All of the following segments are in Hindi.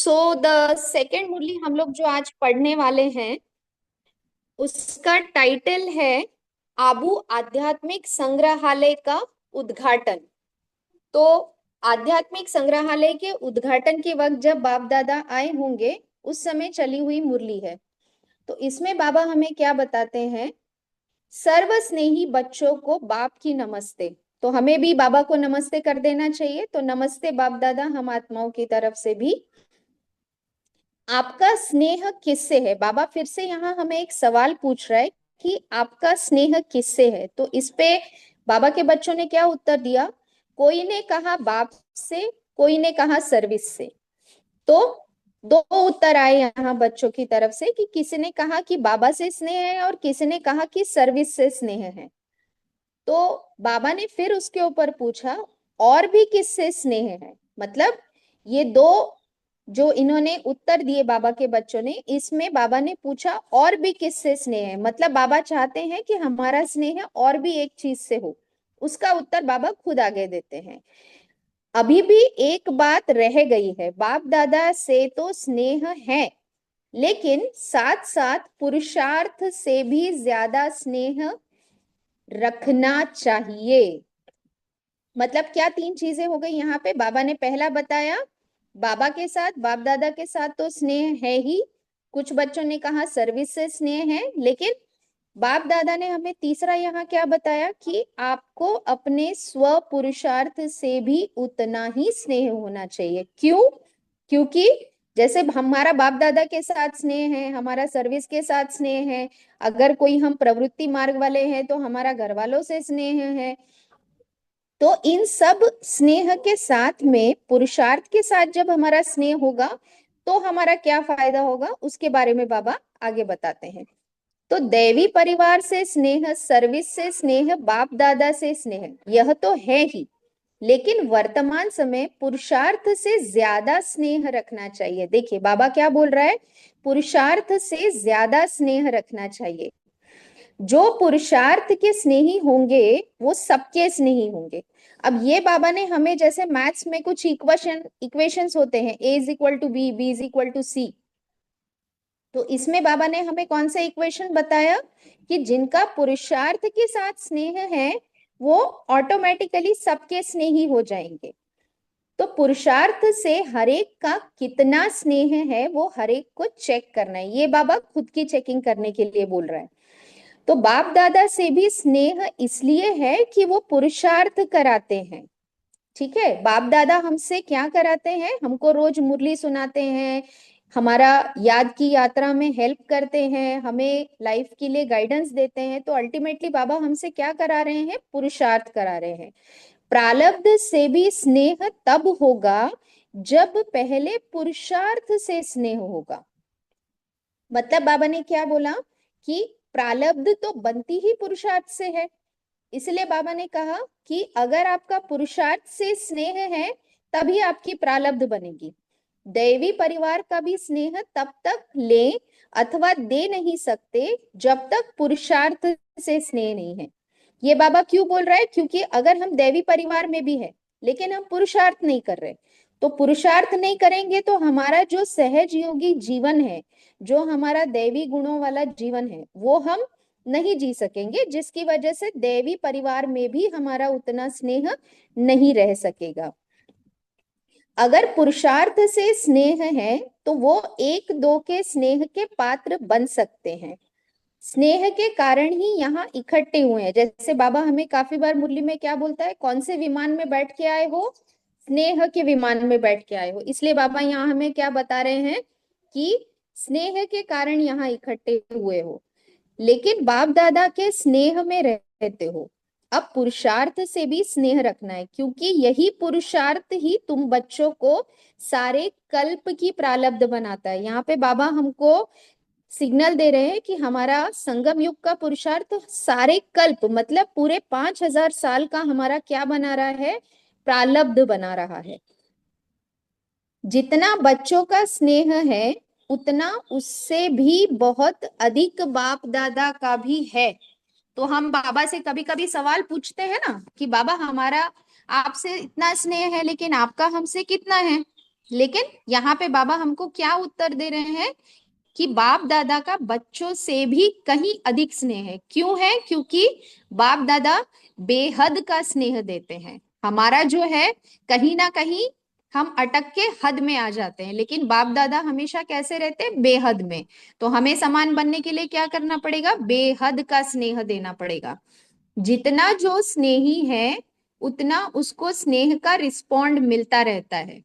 द सेकेंड मुरली हम लोग जो आज पढ़ने वाले हैं उसका टाइटल है आबू आध्यात्मिक संग्रहालय का उद्घाटन। तो आध्यात्मिक संग्रहालय के उद्घाटन के वक्त जब बाप दादा आए होंगे उस समय चली हुई मुरली है। तो इसमें बाबा हमें क्या बताते हैं, सर्व स्नेही बच्चों को बाप की नमस्ते। तो हमें भी बाबा को नमस्ते कर देना चाहिए। तो नमस्ते बाप दादा, हम आत्माओं की तरफ से भी। आपका स्नेह किससे है? बाबा फिर से यहाँ हमें एक सवाल पूछ रहा है कि आपका स्नेह किससे है। तो इस पे बाबा के बच्चों ने क्या उत्तर दिया? कोई ने कहा बाप से, कोई ने कहा सर्विस से। तो दो उत्तर आए यहाँ बच्चों की तरफ से कि किसी ने कहा कि बाबा से स्नेह है और किसी ने कहा कि सर्विस से स्नेह है। तो बाबा ने फिर उसके ऊपर पूछा और भी किससे स्नेह है। मतलब ये दो जो इन्होंने उत्तर दिए बाबा के बच्चों ने, इसमें बाबा ने पूछा और भी किससे स्नेह है। मतलब बाबा चाहते हैं कि हमारा स्नेह और भी एक चीज से हो। उसका उत्तर बाबा खुद आगे देते हैं। अभी भी एक बात रह गई है, बाप दादा से तो स्नेह है, लेकिन साथ साथ पुरुषार्थ से भी ज्यादा स्नेह रखना चाहिए। मतलब क्या तीन चीजें हो गई यहाँ पे? बाबा ने पहला बताया बाबा के साथ, बाप दादा के साथ तो स्नेह है ही। कुछ बच्चों ने कहा सर्विस से स्नेह है, लेकिन बाप दादा ने हमें तीसरा यहाँ क्या बताया कि आपको अपने स्व पुरुषार्थ से भी उतना ही स्नेह होना चाहिए। क्यों? क्योंकि जैसे हमारा बाप दादा के साथ स्नेह है, हमारा सर्विस के साथ स्नेह है, अगर कोई हम प्रवृत्ति मार्ग वाले हैं तो हमारा घर वालों से स्नेह है। तो इन सब स्नेह के साथ में पुरुषार्थ के साथ जब हमारा स्नेह होगा तो हमारा क्या फायदा होगा, उसके बारे में बाबा आगे बताते हैं। तो दैवी परिवार से स्नेह, सर्विस से स्नेह, बाप दादा से स्नेह, यह तो है ही, लेकिन वर्तमान समय पुरुषार्थ से ज्यादा स्नेह रखना चाहिए। देखिए बाबा क्या बोल रहा है, पुरुषार्थ से ज्यादा स्नेह रखना चाहिए। जो पुरुषार्थ के स्नेही होंगे वो सबके स्नेही होंगे। अब ये बाबा ने हमें, जैसे मैथ्स में कुछ इक्वेशंस होते हैं, A is equal to B is equal to C. तो इसमें बाबा ने हमें कौन सा इक्वेशन बताया कि जिनका पुरुषार्थ के साथ स्नेह है वो ऑटोमेटिकली सबके स्नेही हो जाएंगे। तो पुरुषार्थ से हरेक का कितना स्नेह है वो हरेक को चेक करना है। ये बाबा खुद की चेकिंग करने के लिए बोल रहा है। तो बाप दादा से भी स्नेह इसलिए है कि वो पुरुषार्थ कराते हैं। ठीक है, बाप दादा हमसे क्या कराते हैं? हमको रोज मुरली सुनाते हैं, हमारा याद की यात्रा में हेल्प करते हैं, हमें लाइफ के लिए गाइडेंस देते हैं। तो अल्टीमेटली बाबा हमसे क्या करा रहे हैं? पुरुषार्थ करा रहे हैं। प्रारब्ध से भी स्नेह तब होगा जब पहले पुरुषार्थ से स्नेह होगा। मतलब बाबा ने क्या बोला कि प्रारब्ध तो बनती ही पुरुषार्थ से है। इसलिए बाबा ने कहा कि अगर आपका पुरुषार्थ से स्नेह है तभी आपकी प्रारब्ध बनेगी। दैवी परिवार का भी स्नेह तब तक ले अथवा दे नहीं सकते जब तक पुरुषार्थ से स्नेह नहीं है। ये बाबा क्यों बोल रहा है? क्योंकि अगर हम दैवी परिवार में भी है लेकिन हम पुरुषार्थ नहीं कर रहे, तो पुरुषार्थ नहीं करेंगे तो हमारा जो सहज योगी जीवन है, जो हमारा दैवी गुणों वाला जीवन है, वो हम नहीं जी सकेंगे, जिसकी वजह से देवी परिवार में भी हमारा उतना स्नेह नहीं रह सकेगा। अगर पुरुषार्थ से स्नेह है तो वो एक दो के स्नेह के पात्र बन सकते हैं। स्नेह के कारण ही यहाँ इकट्ठे हुए हैं। जैसे बाबा हमें काफी बार मुरली में क्या बोलता है, कौन से विमान में बैठ के आए हो? स्नेह के विमान में बैठ के आए हो। इसलिए बाबा यहाँ हमें क्या बता रहे हैं कि स्नेह के कारण यहाँ इकट्ठे हुए हो, लेकिन बाप दादा के स्नेह में रहते हो। अब पुरुषार्थ से भी स्नेह रखना है, क्योंकि यही पुरुषार्थ ही तुम बच्चों को सारे कल्प की प्रारब्ध बनाता है। यहाँ पे बाबा हमको सिग्नल दे रहे हैं कि हमारा संगम युग का पुरुषार्थ सारे कल्प, मतलब पूरे 5000 साल का हमारा क्या बना रहा है? प्रारब्ध बना रहा है। जितना बच्चों का स्नेह है उतना उससे भी बहुत अधिक बाप दादा का भी है। तो हम बाबा से कभी कभी सवाल पूछते हैं ना कि बाबा हमारा आपसे इतना स्नेह है लेकिन आपका हमसे कितना है? लेकिन यहाँ पे बाबा हमको क्या उत्तर दे रहे हैं कि बाप दादा का बच्चों से भी कहीं अधिक स्नेह है। क्यों है? क्योंकि बाप दादा बेहद का स्नेह देते हैं। हमारा जो है कहीं ना कहीं हम अटक के हद में आ जाते हैं, लेकिन बाप दादा हमेशा कैसे रहते हैं? बेहद में। तो हमें समान बनने के लिए क्या करना पड़ेगा? बेहद का स्नेह देना पड़ेगा। जितना जो स्नेही है उतना उसको स्नेह का रिस्पॉन्ड मिलता रहता है।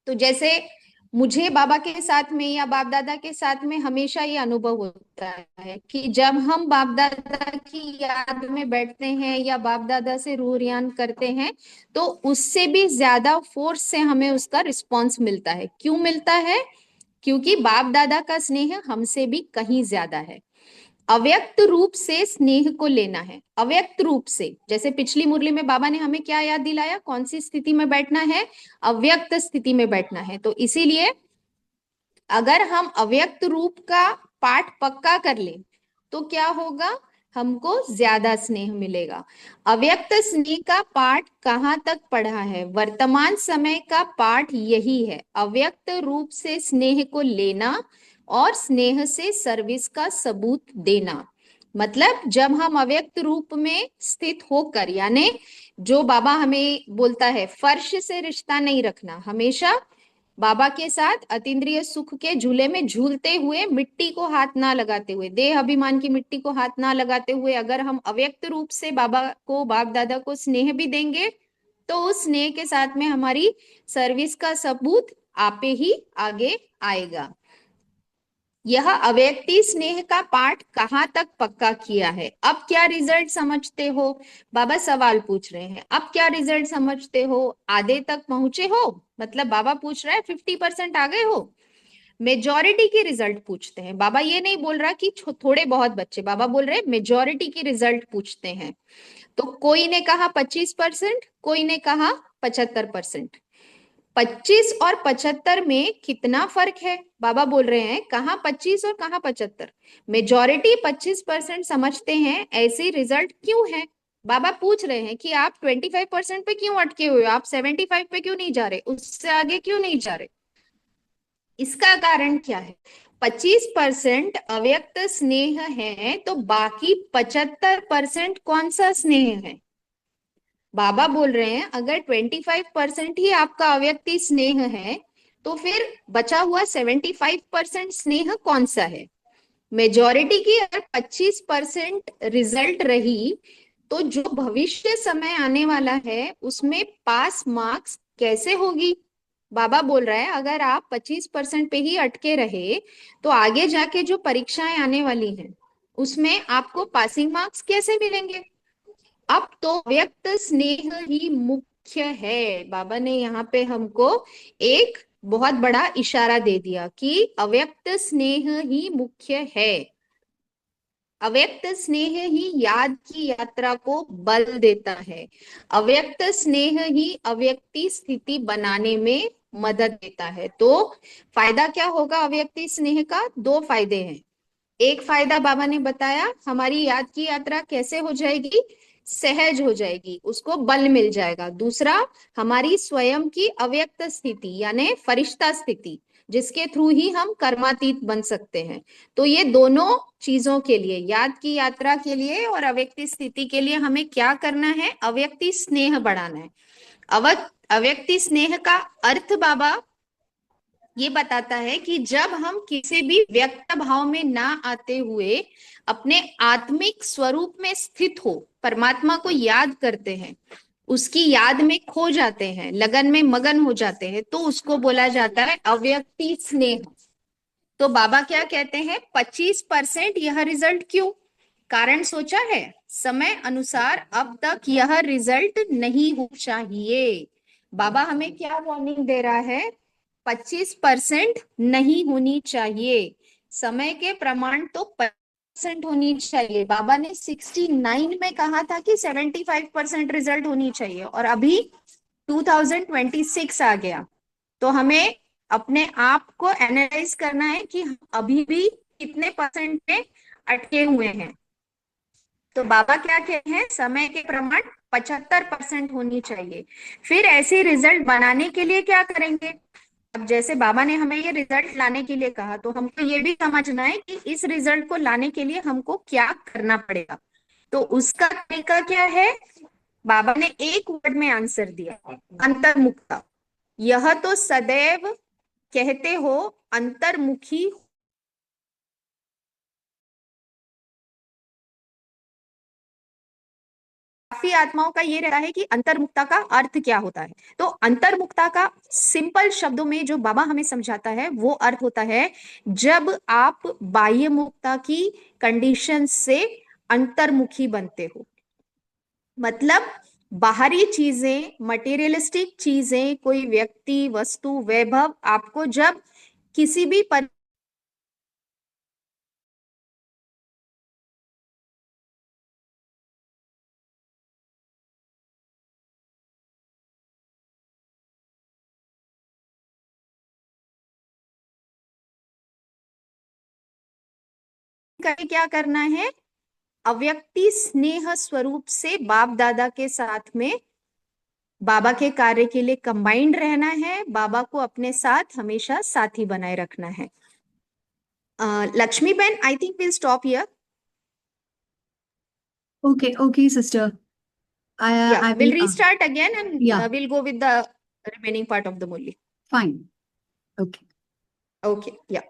तो जैसे मुझे बाबा के साथ में या बाप दादा के साथ में हमेशा ये अनुभव होता है कि जब हम बाप दादा की याद में बैठते हैं या बाप दादा से रूह रियान करते हैं, तो उससे भी ज्यादा फोर्स से हमें उसका रिस्पॉन्स मिलता है। क्यों मिलता है? क्योंकि बाप दादा का स्नेह हमसे भी कहीं ज्यादा है। अव्यक्त रूप से स्नेह को लेना है। अव्यक्त रूप से, जैसे पिछली मुरली में बाबा ने हमें क्या याद दिलाया? कौन सी स्थिति में बैठना है? अव्यक्त स्थिति में बैठना है। तो इसीलिए अगर हम अव्यक्त रूप का पाठ पक्का कर ले तो क्या होगा? हमको ज्यादा स्नेह मिलेगा। अव्यक्त स्नेह का पाठ कहाँ तक पढ़ा है? वर्तमान समय का पाठ यही है, अव्यक्त रूप से स्नेह को लेना और स्नेह से सर्विस का सबूत देना। मतलब जब हम अव्यक्त रूप में स्थित होकर, यानी जो बाबा हमें बोलता है फर्श से रिश्ता नहीं रखना, हमेशा बाबा के साथ अतीन्द्रिय सुख के झूले में झूलते हुए, मिट्टी को हाथ ना लगाते हुए, देह अभिमान की मिट्टी को हाथ ना लगाते हुए अगर हम अव्यक्त रूप से बाबा को, बाप दादा को स्नेह भी देंगे, तो उस स्नेह के साथ में हमारी सर्विस का सबूत आपे ही आगे आएगा। यह अव्यक्ति स्नेह का पाठ कहाँ तक पक्का किया है? अब क्या रिजल्ट समझते हो? बाबा सवाल पूछ रहे हैं, अब क्या रिजल्ट समझते हो? आधे तक पहुंचे हो? मतलब बाबा पूछ रहा है 50% आ गए हो? मेजॉरिटी की रिजल्ट पूछते हैं। बाबा ये नहीं बोल रहा कि थोड़े बहुत बच्चे, बाबा बोल रहे हैं मेजॉरिटी की रिजल्ट पूछते हैं। तो कोई ने कहा 25%, कोई ने कहा 75%। 25 और 75 में कितना फर्क है? बाबा बोल रहे हैं कहाँ 25 और कहाँ 75। मेजॉरिटी 25% समझते हैं, ऐसे रिजल्ट क्यों है? बाबा पूछ रहे हैं कि आप 25% पे क्यों अटके हुए हो, आप 75 पे क्यों नहीं जा रहे, उससे आगे क्यों नहीं जा रहे? इसका कारण क्या है? 25% अव्यक्त स्नेह है, तो बाकी 75% कौन सा स्नेह है? बाबा बोल रहे हैं अगर 25% ही आपका अव्यक्ति स्नेह है, तो फिर बचा हुआ 75% स्नेह कौन सा है? मेजॉरिटी की अगर 25% रिजल्ट रही, तो जो भविष्य समय आने वाला है उसमें पास मार्क्स कैसे होगी? बाबा बोल रहा है अगर आप 25% पे ही अटके रहे, तो आगे जाके जो परीक्षाएं आने वाली हैं उसमें आपको पासिंग मार्क्स कैसे मिलेंगे? अब तो व्यक्त स्नेह ही मुख्य है। बाबा ने यहाँ पे हमको एक बहुत बड़ा इशारा दे दिया कि अव्यक्त स्नेह ही मुख्य है। अव्यक्त स्नेह ही याद की यात्रा को बल देता है। अव्यक्त स्नेह ही अव्यक्ति स्थिति बनाने में मदद देता है। तो फायदा क्या होगा अव्यक्ति स्नेह का? दो फायदे हैं। एक फायदा बाबा ने बताया, हमारी याद की यात्रा कैसे हो जाएगी? सहज हो जाएगी, उसको बल मिल जाएगा। दूसरा, हमारी स्वयं की अव्यक्त स्थिति यानी फरिश्ता स्थिति, जिसके थ्रू ही हम कर्मातीत बन सकते हैं। तो ये दोनों चीजों के लिए, याद की यात्रा के लिए और अव्यक्ति स्थिति के लिए, हमें क्या करना है? अव्यक्ति स्नेह बढ़ाना है। अव्यक्ति स्नेह का अर्थ बाबा ये बताता है कि जब हम किसी भी व्यक्त भाव में ना आते हुए अपने आत्मिक स्वरूप में स्थित हो, परमात्मा को याद करते हैं, उसकी याद में खो जाते हैं, लगन में मगन हो जाते हैं, तो उसको बोला जाता है अव्यक्ति स्नेह। तो बाबा क्या कहते हैं? 25% यह रिजल्ट क्यों? कारण सोचा है? समय अनुसार अब तक यह रिजल्ट नहीं हो चाहिए। बाबा हमें क्या वार्निंग दे रहा है? 25% नहीं होनी चाहिए। समय के प्रमाण तो 50% होनी चाहिए। बाबा ने 69 में कहा था कि 75% रिजल्ट होनी चाहिए, और अभी 2026 आ गया। तो हमें अपने आप को एनालाइज करना है कि हम अभी भी कितने परसेंट पे अटके हुए हैं। तो बाबा क्या कहे हैं, समय के प्रमाण 75% होनी चाहिए। फिर ऐसे रिजल्ट बनाने के लिए क्या करेंगे? अब जैसे बाबा ने हमें ये रिजल्ट लाने के लिए कहा, तो हमको ये भी समझना है कि इस रिजल्ट को लाने के लिए हमको क्या करना पड़ेगा। तो उसका तरीका क्या है? बाबा ने एक वर्ड में आंसर दिया, अंतर्मुखता। यह तो सदैव कहते हो अंतर्मुखी। काफी आत्माओं का ये रहता है कि अंतर्मुखता का अर्थ क्या होता है। तो अंतर्मुखता का सिंपल शब्दों में जो बाबा हमें समझाता है वो अर्थ होता है, जब आप बाह्य मुक्ता की कंडीशन से अंतर्मुखी बनते हो। मतलब बाहरी चीजें, मटेरियलिस्टिक चीजें, कोई व्यक्ति, वस्तु, वैभव आपको जब किसी भी क्या करना है? अव्यक्ति स्नेह स्वरूप से बाप दादा के साथ में बाबा के कार्य के लिए कंबाइंड रहना है, बाबा को अपने साथ हमेशा साथी बनाए रखना है। Lakshmi Ben, I think will stop here. Okay, okay, sister. Yeah, I we'll will. restart again and Yeah, we'll go with the remaining part of the Murli. fine. Okay. Okay, yeah.